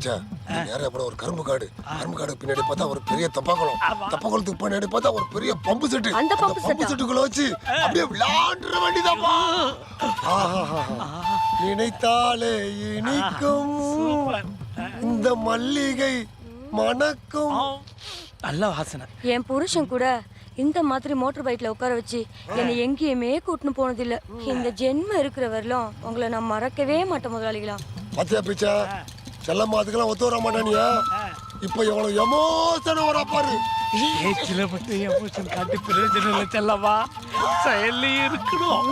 நேரம் ஒரு கரும்பு காடு பின்னாடி பார்த்தா ஒரு பெரிய தப்பாக்குளம் தப்பாக்குளத்துக்கு பின்னாடி பார்த்தா ஒரு பெரிய பம்பு செட்டு அந்த பம்பு செட்டுக்குள்ள வச்சு அப்படியே விளையாடுற வேண்டியதாப்பா. நினைத்தாலே இனிக்கும் இந்த மல்லிகை மணக்கும். நல்ல வாசனை. என் புருஷன் கூட இந்த மாதிரி மோட்டர் பைக்ல உட்கார வச்சு என்னை எங்கேயுமே கூட்டின்னு போனதில்ல. இந்த ஜென்மம் இருக்கிற வரலும் உங்களை நான் மறக்கவே மாட்டேன் முதலாளிகளா. பத்தியா பிச்சா செல்லம்மா அதுக்கெல்லாம் ஒத்து வர மாட்டானியா? இப்ப எவ்வளவு எமோஷன் வரா பாரு. ஏச்சில பட்டு எமோஷன் காட்டி பிரயோஜனம் இல்லை செல்லவா. செயல்ல இருக்கணும்.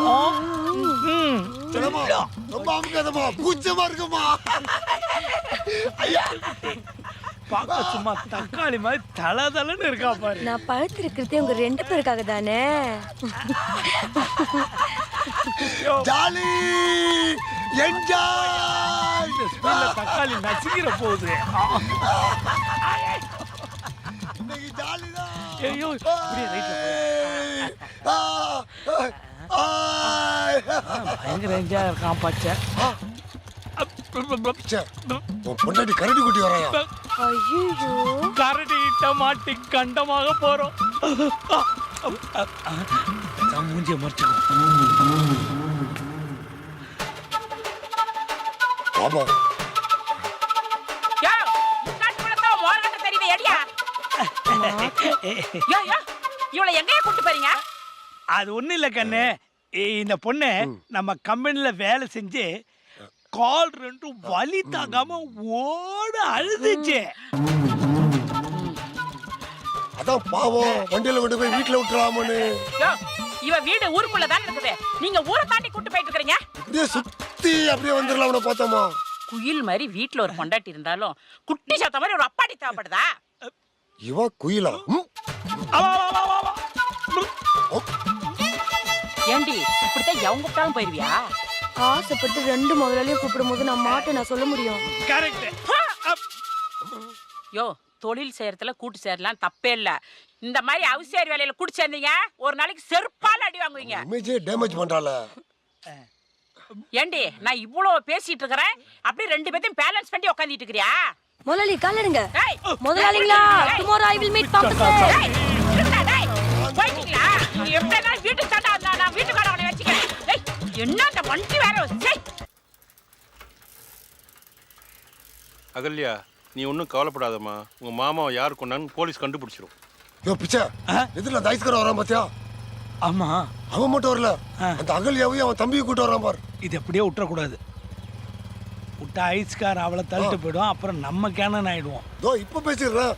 செல்லம்மா ரொம்ப அமுக்காதம்மா, கூச்சமா இருக்குமா. ஐயா பாக்க சும்மா தக்காளி மாதிரி தளதளன்னு இருக்கா பாரு. நான் பழுத்திருக்கிறதே உங்க 2 பேருக்காக தானே. Jolly enjoy. ஸ்பீட்ல தக்காளி நசுக்கிற போகுது. இன்னைக்கு ஜாலி தான். ஐயோ இப்படியே ரைட்ல போய். பயங்கர என்ஜாய் இருக்கான் பச்சை. பொண்டாட்டி கரடி குட்டி வரையா? ஐயோ கரடி இட்ட மாட்டி கண்டமாக போறோம். மூஞ்சிய மறைச்சுக்கோ. ஆமா அது ஒண்ணு இல்ல கண்ணு. இந்த பொண்ணு நம்ம கம்பெனில வேலை செஞ்சு கால் 2 வலி தாங்காம ஓட அழுதுச்சு. அதான் பாவம் வண்டியில கொண்டு போய் வீட்டுல விட்டுறாமனு. இவ வீடு ஊருக்குள்ளதான் இருக்குது. நீங்க ஊரை தாண்டி கூட்டு போயிட்டு இருக்கீங்க. அப்படியே சுத்தி அப்படியே வந்துடலாம். அவனை பார்த்தோமா குயில் மாதிரி வீட்டுல ஒரு பொண்டாட்டி இருந்தாலும் குட்டி சத்த மாதிரி ஒரு அப்பாடி தேவைப்படுதா? இவ குயிலா? ஏண்டி இப்படித்தான் எவங்க கூப்பிட்டாலும் போயிருவியா? ஆசைப்பட்டு 2 முதலாளியும் கூப்பிடும் போது நான் மாட்டேன் நான் சொல்ல முடியும். யோ தொழில் செய்யறதுல கூட்டு சேரலாம் தப்பே இல்ல. இந்த மாதிரி அவசியர் வேலையில கூட்டு சேர்ந்தீங்க ஒரு நாளைக்கு செருப்பால அடி வாங்குவீங்க. இமேஜே டேமேஜ் பண்றால. ஏண்டி நான் இவ்வளவு பேசிட்டு இருக்கறேன் அப்படியே 2 பேத்தையும் பேலன்ஸ் பண்ணி உட்கார்ந்திட்டு இருக்கறியா? முதலாளி காலடுங்க. முதலாளிங்களா டுமாரோ ஐ வில் மீட் பாம்பு. போய்ட்டீங்களா? எப்படினா வீட்டுக்கு தாண்டா நான் வீட்டுக்கார அவனை வச்சுக்கிறேன். என்ன அந்த வண்டி வேற சே. அகல்யா நீ ஒன்றும் கவலைப்படாதம்மா. உங்க மாமாவை யார் கொண்டான்னு போலீஸ் கண்டுபிடிச்சிரும். யோ பிச்சை எதுல தைஸ்கர வரான் பாத்தியா? ஆமா அவன் மட்டும் வரல, அந்த அகல்யாவையும் அவன் தம்பியை கூட்டு வரான் பாரு. இது அப்படியே விட்டுறக்கூடாது. விட்டா ஐஸ்கார் அவளை தள்ளிட்டு போயிடும். அப்புறம் நம்ம கேனன் ஆயிடுவோம். தோ இப்ப பேசிடுறேன்.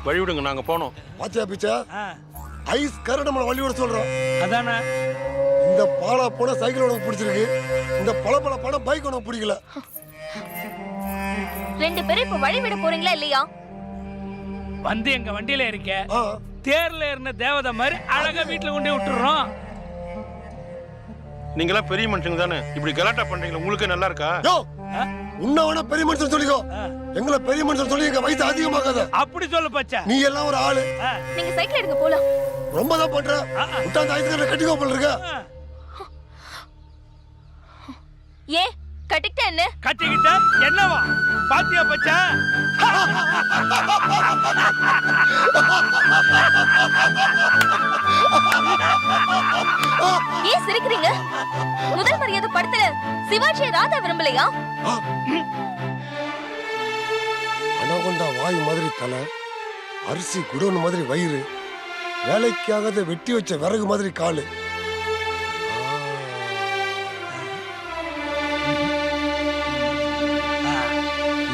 வழி விடுங்க நாங்க போனோம். பாத்தியா பிச்சை ஐஸ் கரை நம்மளை வழி விட சொல்றோம். அதானே இந்த பாலா போன சைக்கிள் உனக்கு பிடிச்சிருக்கு, இந்த பழ பணம் பைக் உனக்கு பிடிக்கல. 2 பேரும் இப்ப வழி விட போறீங்களா இல்லையா? வந்து எங்க வண்டியில இருக்க தேர்ல இருந்த தேவதை மாதிரி அழகா வீட்டுல கொண்டே விட்டுறோம். நீங்களாம் பெரிய மனுஷங்க தானே, இப்படி கலாட்டா பண்றீங்களா? உங்களுக்கு நல்லா இருக்கா? உன்ன வேணா பெரிய மனுஷன் சொல்லிக்கோ, எங்களை பெரிய மனுஷன் சொல்லி எங்க வயசு அதிகமாகாத. அப்படி சொல்லு பச்சா. நீ எல்லாம் ஒரு ஆளு. நீங்க சைக்கிள் எடுக்க போலாம். ரொம்ப தான் பண்ற. உட்கார்ந்து ஐஸ்கரை கட்டிக்கோ போல இருக்க. ஏ கட்டிக்கிட்ட என்ன? கட்டிக்கிட்ட என்னவா? பாத்தியா பச்சா? ஏன் சிரிக்கிறீங்க? முதல் மரியாதை படத்துல சிவாஜி ராதா விரும்பலையா? அனகொண்டா வாய் மாதிரி தலை, அரிசி குடோன் மாதிரி வயிறு, வேலைக்காக வெட்டி வச்ச விறகு மாதிரி காலு.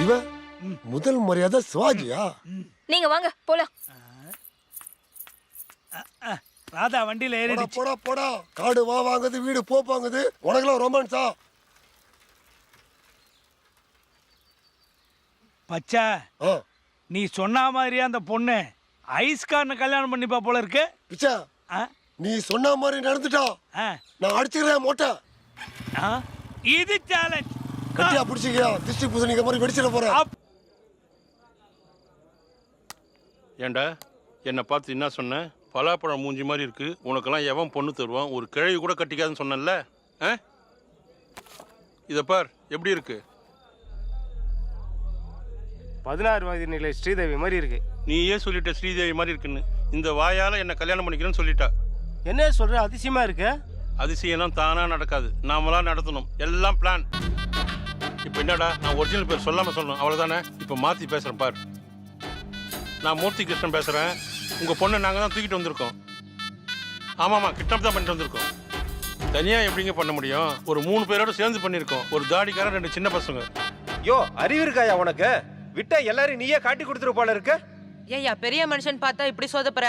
இவ முதல் மரியாதை சிவாஜியா? நீங்க வாங்க போலாம். ராதா வண்டியில ஏறிடுச்சு. போடா போடா, காடு வா வாங்குது, வீடு போப்பாங்குது, உனக்குலாம் ரொமான்ஸா? பச்சா நீ சொன்ன மாதிரி அந்த பொண்ணு ஐஸ்காரனை கல்யாணம் பண்ணிப்பா போல இருக்கு. பிச்சா நீ சொன்ன மாதிரி நடந்துட்டா நான் அடிச்சுக்கிறேன் மொட்டை. இது சேலஞ்ச். கட்டியா பிடிச்சிக்கியா திருஷ்டி பூசணிக்க மாதிரி வெடிச்சிட போறேன். ஏண்டா என்னை பார்த்து என்ன சொன்ன? பலாப்பழம் மூஞ்சி மாதிரி இருக்கு, உனக்கெல்லாம் எவன் பொண்ணு தருவான்? ஒரு கிழவி கூட கட்டிக்காதுன்னு சொன்னல. இதை பார் எப்படி இருக்கு? 16 வயது நிலை ஸ்ரீதேவி மாதிரி இருக்கு. நீயே சொல்லிட்ட ஸ்ரீதேவி மாதிரி இருக்குன்னு. இந்த வாயால் என்ன கல்யாணம் பண்ணிக்கிறேன்னு சொல்லிட்டா. என்ன சொல்ற? அதிசயமா இருக்கு. அதிசயம்லாம் தானாக நடக்காது, நாமளாம் நடத்தணும். எல்லாம் பிளான். இப்போ என்னடா, நான் ஒரிஜினல் பேர் சொல்லாமல் சொல்லணும் அவ்வளோதானே? இப்போ மாற்றி பேசுகிறேன் பார். நான் மூர்த்தி கிருஷ்ணன் பேசுகிறேன். உங்கள் பொண்ணை நாங்கள் தான் தூக்கிட்டு வந்திருக்கோம். ஆமாம்மா, கிட்னாப் தான் பண்ணிட்டு வந்திருக்கோம். தனியாக எப்படிங்க பண்ண முடியும்? ஒரு 3 பேரோட சேர்ந்து பண்ணியிருக்கோம். ஒரு தாடிக்காரன் 2 சின்ன பசங்க. யோ, அறிவு இருக்காயா உனக்கு? விட்டா எல்லாரும் நீயே காட்டி கொடுத்துரு போல இருக்க. ஏய்யா, பெரிய மனுஷன் பார்த்தா இப்படி சொதப்புற?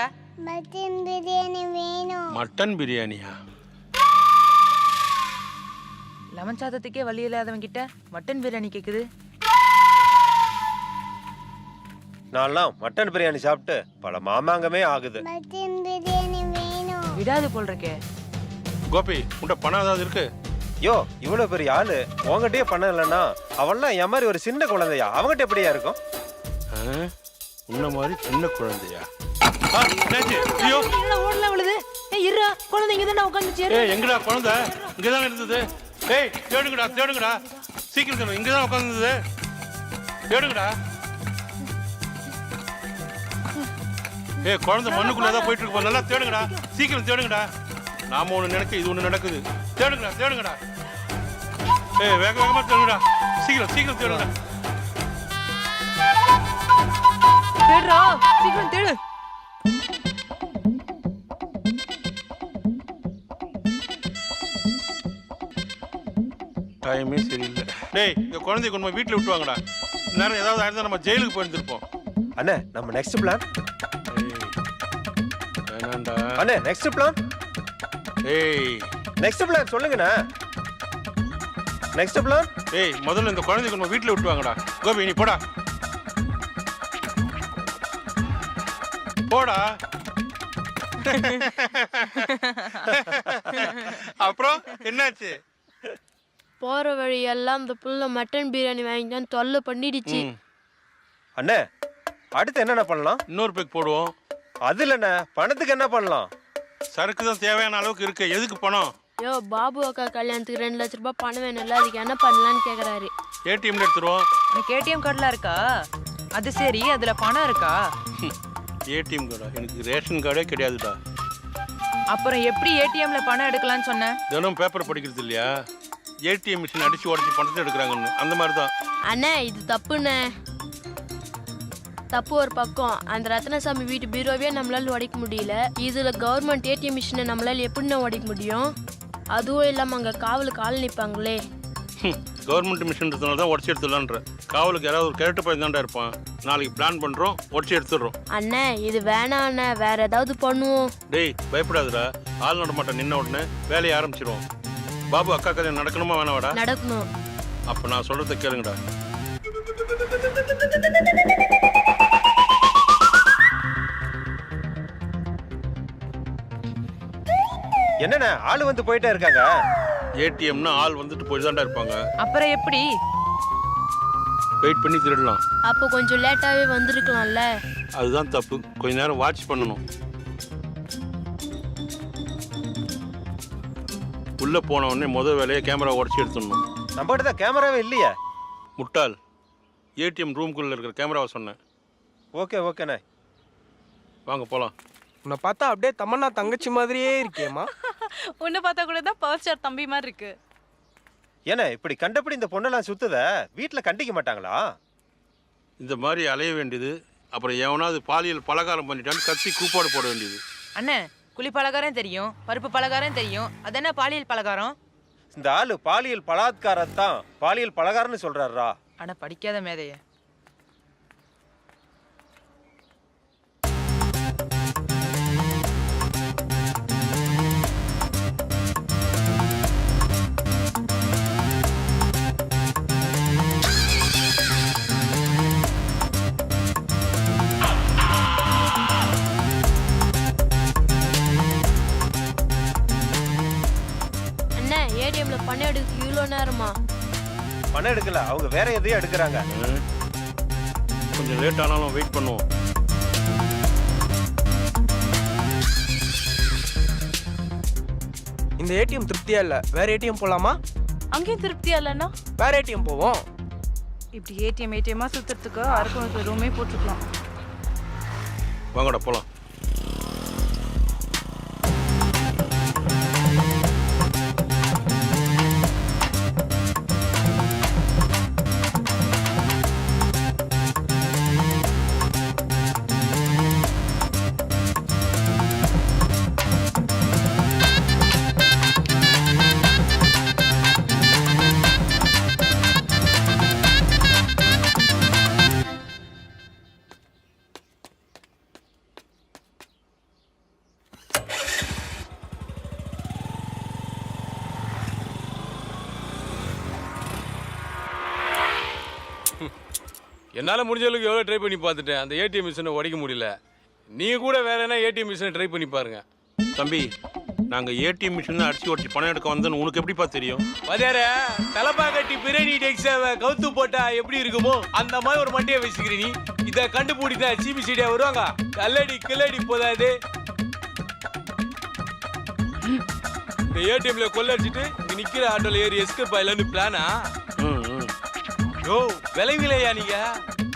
மட்டன் பிரியாணி வேணும். மட்டன் பிரியாணியா? லெமன் சாதத்துக்கே வழி இல்லாதவன் கிட்ட மட்டன் பிரியாணி கேக்குது. நான்லாம் மட்டன் பிரியாணி சாப்பிட்டு பல மாமாங்கமே ஆகுது. மட்டன் பிரியாணி வேணும். விடாது போல் இருக்கே. கோபி, உன்கிட்ட பணம் ஏதாவது இருக்கு? யோ, இவ்வளவு பெரிய ஆளு உங்ககிட்டயே பண்ண இல்லைன்னா அவள்லாம் என் மாதிரி ஒரு சின்ன குழந்தையா? அவங்ககிட்ட எப்படியா இருக்கும்? உன்ன மாதிரி சின்ன குழந்தையா? ஐயோ, ஓடலாம் விழுது. இருடா, குழந்தை இங்க தானே உட்காந்துச்சு. எங்கடா குழந்தை? இங்கதான் இருந்தது. ஏய், தேடுங்கடா தேடுங்கடா, சீக்கிரம் தேடுங்க. இங்கதான் உட்காந்துருந்தது, தேடுங்கடா. ஏய், குழந்தை மண்ணுக்குள்ளதான் போயிட்டு இருக்கு, நல்லா தேடுங்கடா, சீக்கிரம் தேடுங்கடா. நாம ஒண்ணு நினைக்க இது ஒண்ணு நடக்குது. தேடுங்கடா தேடுங்கடா. ஏய், வேக வேகமா தேடுங்கடா, சீக்கிரம் சீக்கிரம் தேடுங்கடா. தேடுறா, சீக்கிரம் தேடு. டைமே சரியில்லை. டேய், இந்த குழந்தைய கொண்டு போய் வீட்டுல விட்டுவாங்கடா. நேரம் ஏதாவது ஆயிருந்தா நம்ம ஜெயிலுக்கு போயிருந்திருப்போம். அண்ணே, நம்ம நெக்ஸ்ட் பிளான். வேணாண்டா. அண்ணே, நெக்ஸ்ட் பிளான். ஏய், நெக்ஸ்ட் பிளான் சொல்லுங்கண்ணே. Next plan. ஏய், முதல்ல இந்த குழந்தைய கொண்டு போய் வீட்டுல விட்டுவாங்கடா. கோபி, நீ போடா போடா. அப்புறம் என்னாச்சு? போற வழியெல்லாம் இந்த புள்ள மட்டன் பிரியாணி வாங்கிட்டான்னு தொல்லை பண்ணிடுச்சு. அண்ணே, அடுத்து என்னென்ன பண்ணலாம்? இன்னொரு பேக் போடுவோம். அது இல்லண்ணே, பணத்துக்கு என்ன பண்ணலாம்? சரக்கு தான் தேவையான அளவுக்கு இருக்கு, எதுக்கு பணம்? யோ, பாபு அக்கா கல்யாணத்துக்கு 2 லட்ச ரூபாய் பணம் வேணும்ல, அதுக்கு என்ன பண்ணலான்னு கேக்குறாரு. ஏடிஎம்ல எடுத்துருவோம். உனக்கு ஏடிஎம் கார்டுலாம் இருக்கா? அது சரி, அதுல பணம் இருக்கா? ஏடிஎம் கார்டா? எனக்கு ரேஷன் கார்டே கிடையாதுடா. அப்புறம் எப்படி ஏடிஎம்ல பணம் எடுக்கலாம்னு சொன்ன? தினம் பேப்பர் படிக்கிறது இல்லையா? ஏடிஎம் மிஷின் அடிச்சு உடச்சி பணத்தை எடுக்கிறாங்கன்னு, அந்த மாதிரி தான். அண்ணே, இது தப்புண்ணே. தப்பு ஒரு பக்கம், அந்த ரத்னசாமி வீட்டு பீரோவே நம்மளால உடைக்க முடியல, இதுல கவர்மெண்ட் ஏடிஎம் மிஷினை நம்மளால எப்படின்னா உடைக்க முடியும்? அதுவும் இல்லாம அங்க காவலுக்கு ஆள் நிற்பாங்களே. கவர்மெண்ட் மிஷின் இருக்கிறதுனால தான் உடச்சி எடுத்துடலான்ற. காவலுக்கு யாராவது ஒரு கேரட்டு பையன் தான்டா இருப்பான். நாளைக்கு பிளான் பண்றோம், உடச்சி எடுத்துடுறோம். அண்ணே, இது வேணாம் அண்ணே, வேற ஏதாவது பண்ணுவோம். டேய், பயப்படாதுடா. ஆள் நடமாட்டம் நின்ன உடனே வேலையை ஆரம்பிச்சிருவோம். பாபு அக்கா கல்யாணம் நடக்கணுமா வேணாவாடா? நடக்கணும். அப்ப நான் சொல்றத கேளுங்கடா. என்னண்ணே, ஆளு வந்து போயிட்டே இருக்காங்க. ஏடிஎம்னா ஆள் வந்துட்டு போயிட்டு தான்டா இருப்பாங்க. அப்புறம் எப்படி? வெயிட் பண்ணி திருடலாம். அப்போ கொஞ்சம் லேட்டாவே வந்திருக்கலாம்ல. அதுதான் தப்பு. கொஞ்ச நேரம் வாட்ச் பண்ணணும். உள்ள போன உடனே முதல் வேலையை கேமரா உடச்சி எடுத்துடணும். நம்மகிட்ட தான் கேமராவே இல்லையே. முட்டாள், ஏடிஎம் ரூம்குள்ள இருக்கிற கேமராவை சொன்னேன். ஓகே ஓகேண்ணே, வாங்க போலாம். உன்னை பார்த்தா அப்படியே தமன்னா தங்கச்சி மாதிரியே இருக்கேம்மா. உன்னை பார்த்தா கூட தான் பவர் ஸ்டார் தம்பி மாதிரி இருக்கு. ஏன்னா இப்படி கண்டபடி இந்த பொண்ணெல்லாம் சுத்துத வீட்டுல கண்டிக்க மாட்டாங்களா? இந்த மாதிரி அலைய வேண்டியது, அப்புறம் எவனாவது பாலியல் பலகாரம் பண்ணிட்டான்னு கத்தி கூப்பாடு போட வேண்டியது. அண்ணே, குழி பலகாரம் தெரியும், பருப்பு பலகாரம் தெரியும், அது என்ன பாலியல் பலகாரம்? இந்த ஆளு பாலியல் பலாத்காரம் தான் பாலியல் பலகாரம்னு சொல்றாரா? ஆனா படிக்காத மேதைய. ஏடிஎம்ல பணம் எடுக்க இவ்வளோ நேரமா? பணம் எடுக்கல, அவங்க வேற எதையும் எடுக்கிறாங்க. கொஞ்சம் லேட் ஆனாலும் வெயிட் பண்ணுவோம். இந்த ஏடிஎம் திருப்தியா இல்ல, வேற ஏடிஎம் போலாமா? அங்கேயும் திருப்தியா இல்லைன்னா வேற ஏடிஎம் போவோம். இப்படி ஏடிஎம்மா சுத்துறதுக்கு அரக்கோணத்துல ரூமே போட்டுக்கலாம். வாங்கடா போலாம். என்னால் முடிஞ்ச அளவுக்கு எவ்வளோ ட்ரை பண்ணி பார்த்துட்டேன். அந்த ஏடிஎம் மிஷினை உடைக்க முடியல. நீங்கள் கூட வேற என்ன ஏடிஎம் மிஷினை ட்ரை பண்ணி பாருங்க. தம்பி, நாங்கள் ஏடிஎம் மிஷின் அடிச்சு உடச்சி பணம் எடுக்க வந்தோன்னு உனக்கு எப்படிப்பா தெரியும்? வேற தலப்பா கட்டி பிரியாணி டெக்ஸாவை கவுத்து போட்டா எப்படி இருக்குமோ அந்த மாதிரி ஒரு மண்டியை வச்சுக்கிறீ நீ. இதை கண்டுபிடிதான் சிபிசிடியா வருவாங்க. கல்லடி கில்லடி போதாது. இந்த ஏடிஎம்ல கொள்ளடிச்சிட்டு இங்க நிக்கிற ஆட்டோல ஏறி எஸ்கேப் ஆயிலன்னு பிளானா? யோ விளைவிலையா நீங்க?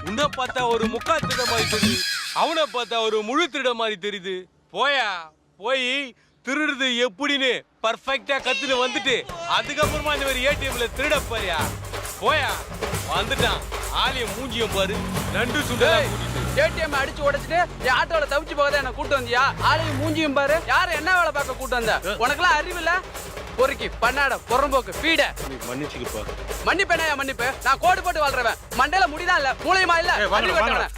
உன்னை பார்த்தா ஒரு முக்கா திருட மாதிரி தெரியுது, அவனை பார்த்தா ஒரு முழு திருட மாதிரி தெரியுது. போயா போய் திருடுறது எப்படின்னு பர்ஃபெக்டா கத்துட்டு வந்துட்டு அதுக்கப்புறமா இந்த மாதிரி ஏடிஎம்ல திருட பாரியா. போயா வந்துட்டான். ஆலயம் மூஞ்சியம் பாரு. நண்டு சுண்டா ஏடிஎம் அடிச்சு உடைச்சிட்டு என் ஆட்டோல தவிச்சு போகாத என்ன கூட்டு வந்தியா? ஆலயம் மூஞ்சியும் பாரு. யாரும் என்ன வேலை பார்க்க கூட்டு வந்த? உனக்கெல்லாம் அறிவில்ல? பொறுக்கி பண்ணாட புறம்போக்கு பீட. மன்னிச்சுக்கப்பா. மன்னிப்பேனா மன்னிப்பு? நான் கோடு போட்டு வாழ்றவன். மண்டையில முடிதான் இல்ல, மூளையுமா இல்ல.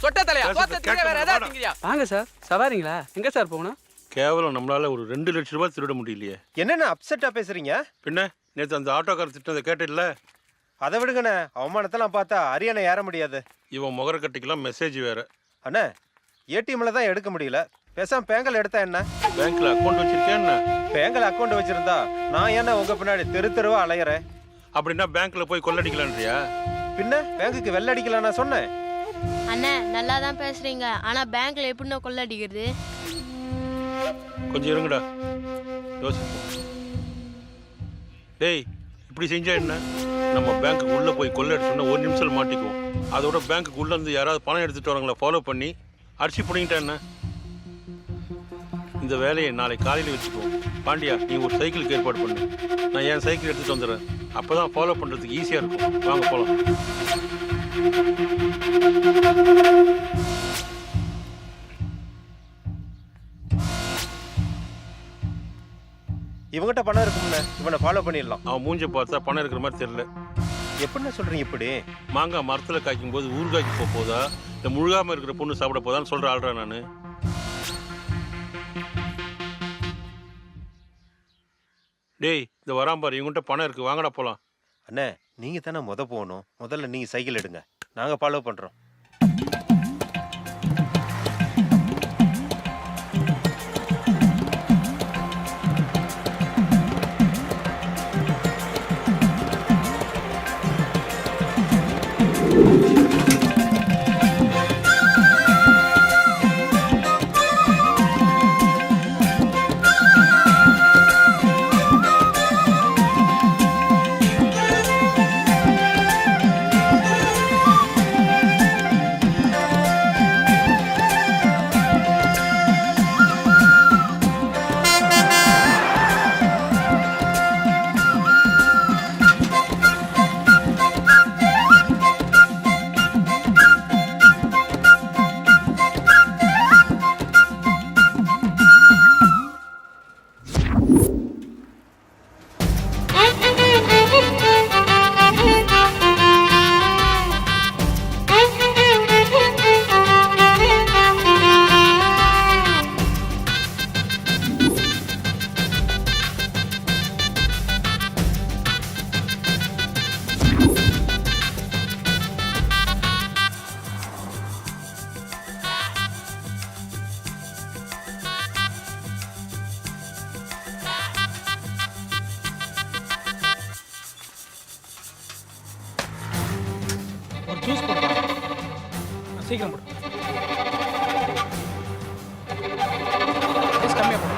சொட்ட தலையா சொத்த வேற ஏதாவது திங்கிறியா? வாங்க சார். சவாரிங்களா? எங்க சார் போகணும்? கேவலம் நம்மளால ஒரு 2 லட்சம் ரூபாய் திருட முடியலையே. என்னென்ன அப்செட்டா பேசுறீங்க? பின்ன நேற்று அந்த ஆட்டோக்கார திட்டத்தை கேட்டதில்ல? அதை விடுங்கண்ணே, அவமானத்தெல்லாம் பார்த்தா அரியணை ஏற முடியாது. இவன் முகர கட்டிக்கலாம் மெசேஜ் வேற. அண்ணே, ஏடிஎம்ல தான் எடுக்க முடியல. பேசாம பேங்கல் எடுத்தா என்ன? பேங்க்ல அக்கௌண்ட் வச்சிருக்கேன். பேங்கல் அக்கௌண்ட் வச்சிருந்தா நான் என்ன உங்க பின்னாடி தெரு தெருவா அலையறேன்? அப்படின்னா பேங்க்ல போய் கொள்ளடிக்கலான்றியா? பின்ன பேங்குக்கு வெள்ள அடிக்கலாம் நான் சொன்னேன். அண்ணே நல்லா தான் பேசுறீங்க, ஆனா பேங்க்ல எப்படின்னா கொள்ள அடிக்கிறது? கொஞ்சம் இருங்கடா, யோசிப்போம். டேய், இப்படி செஞ்சா என்ன? நம்ம பேங்க்குக்கு உள்ள போய் கொள்ள அடிச்சோம்னா 1 நிமிஷம் மாட்டிக்குவோம். அதோட பேங்க்குக்கு உள்ள இருந்து யாராவது பணம் எடுத்துட்டு வரவங்கள ஃபாலோ பண்ணி அடிச்சு பிடிங்கிட்டா என்ன? இந்த வேலையை நாளை காலையில் வச்சுக்குவோம். பாண்டியா, நீ ஒரு சைக்கிளுக்கு ஏற்பாடு பண்ணு. நான் என் சைக்கிள் எடுத்துட்டு வந்துடுறேன். அப்பதான் ஃபாலோ பண்றதுக்கு ஈஸியா இருக்கும். வாங்க போலாம். இவங்கிட்ட பணம் இருக்கும்ல, இவனை ஃபாலோ பண்ணிடலாம். அவன் மூஞ்ச பார்த்தா பணம் இருக்கிற மாதிரி தெரியல. எப்படின்னு சொல்றீங்க இப்படி? மாங்காய் மரத்துல காய்க்கும் போது ஊறுகாய்க்கு போதா இந்த முழுகாம இருக்கிற பொண்ணு சாப்பிட போதான்னு சொல்ற ஆள்றா நானு. டேய், இந்த வராம்பார், இவங்ககிட்ட பணம் இருக்கு, வாங்கடா போலாம். அண்ணே, நீங்க தானே போகணும். முதல்ல நீங்க சைக்கிள் எடுங்க, நாங்க ஃபாலோ பண்றோம். ஜூஸ் போடுறா, சீக்கிரம் போடு. கம்மியாக போடு.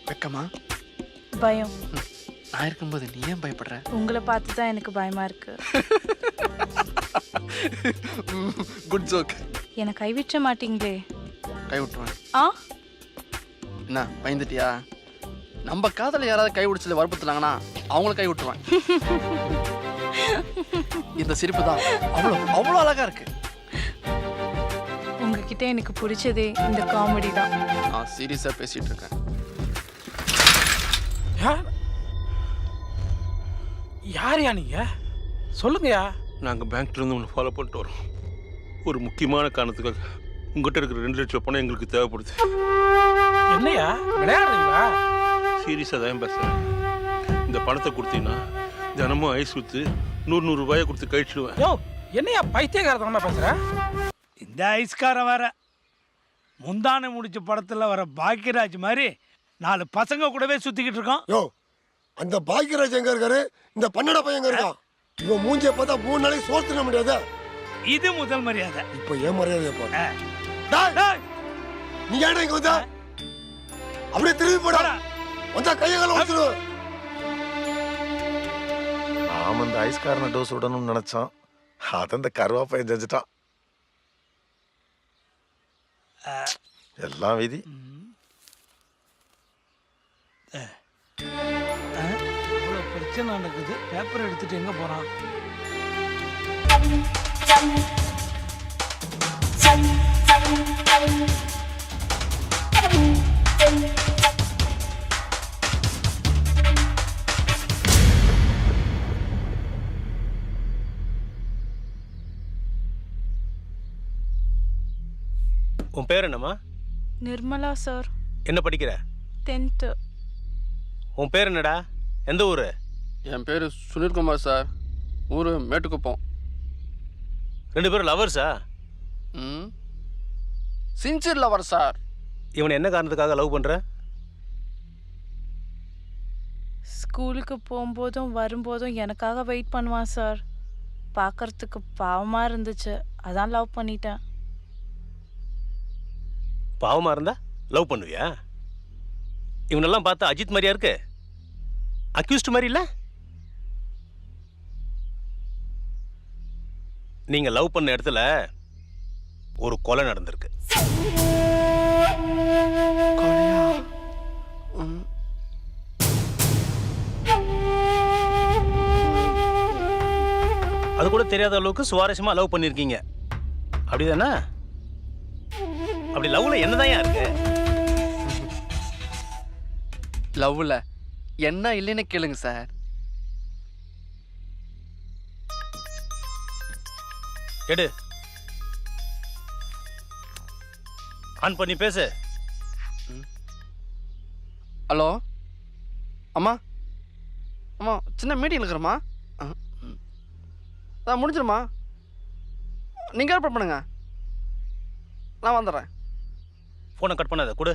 வெக்கமா? பயம். நான் இருக்கும்போது நீ ஏன் பயப்படுற? உங்களை பார்த்து தான் எனக்கு பயமா இருக்கு. Good joke. என்னை கைவிட்ட மாட்டீங்களே? கை விட்டுருவேன். ஆ, என்ன பயந்துட்டியா? நம்ம காதல யாராவது கை விடுச்சல வற்புறுத்துனாங்கன்னா அவங்கள கை விட்டுருவேன். இந்த சிரிப்பு தான் அவ்வளோ அவ்வளோ அழகா இருக்கு. உங்ககிட்ட எனக்கு பிடிச்சதே இந்த காமெடி தான். நான் சீரியஸா பேசிட்டு இருக்கேன். யாரையா நீங்க? சொல்லுங்கயா. நாங்கள் பேங்க்லேருந்து ஒன்று ஃபாலோ பண்ணிட்டு வரோம். ஒரு முக்கியமான காரணத்துக்காக உங்ககிட்ட இருக்கிற 2 லட்சம் பணம் எங்களுக்கு தேவைப்படுது. என்னையா விளையாடுறீங்களா? சீரியஸாக தான் பேசுகிறேன். இந்த பணத்தை கொடுத்தீங்கன்னா தினமும் ஐஸ் ஊற்று 100 ரூபாயை கொடுத்து கழிச்சிடுவேன். யோ, என்னையா பைத்தியக்காரத்தனமா பேசுற? இந்த ஐஸ்காரன் வேற முந்தானை முடிச்ச படத்துல வர பாக்கியராஜ் மாதிரி 4 பசங்க கூடவே சுத்திக்கிட்டு இருக்கோம். யோ, அந்த பாக்கியராஜ் எங்க இருக்காரு? இந்த பன்னட பையன் எங்க இருக்கான்? இவன் மூஞ்சிய பார்த்தா 3 நாளைக்கு சோறு தின்ன முடியாதா? இது முதல் மரியாதை. இப்ப ஏன் மரியாதை பாரு. டேய், டேய், நீ ஏன்டா இங்க வந்த? அப்படியே திரும்பி போடா. வந்தா கையகால உடைச்சிரு. நாம இந்த ஐஸ்காரனை டோஸ் விடணும்னு நினைச்சோம். அத இந்த கருவா பையன் செஞ்சுட்டான். எல்லாம் விதி. இவ்வளோ பிரச்சனை நடக்குது. பேப்பர் எடுத்துட்டு எங்க போறான்? உன் பேர் என்னம்மா? நிர்மலா சார். என்ன படிக்கிற? 10th. உன் பேர் என்னடா? எந்த ஊரு? என் பேர் சுனில்குமார் சார். ஊர் மேட்டுக்குப்பம். 2 பேரும் லவர்ஸா? ம், சின்சியர் லவர் சார். இவனை என்ன காரணத்துக்காக லவ் பண்ற? ஸ்கூலுக்கு போகும்போதும் வரும்போதும் எனக்காக வெயிட் பண்ணுவான் சார். பார்க்கறதுக்கு பாவமாக இருந்துச்சு, அதான் லவ் பண்ணிட்டேன். பாவமா இருந்தா லவ் பண்ணுவியா? இவனெல்லாம் பார்த்தா அஜித் மாதிரியா இருக்கு? அக்யூஸ்ட் மாதிரி இல்ல? நீங்க லவ் பண்ண இடத்துல ஒரு கொலை நடந்திருக்கு. அது கூட தெரியாத அளவுக்கு சுவாரஸ்யமா லவ் பண்ணிருக்கீங்க, அப்படிதானே? அப்படி லவ்ல என்னதான் இருக்கு? லவ்ல என்ன இல்லைன்னு கேளுங்க சார். எடு, ஆன் பண்ணி பேசு. ஹலோ அம்மா. அம்மா, சின்ன மீட்டிங் இருக்கிறம்மா. அதான் முடிஞ்சிருமா? நீங்கள் ஏற்பாடு பண்ணுங்க, நான் வந்துடுறேன். ஃபோனை கட் பண்ணாத, கொடு.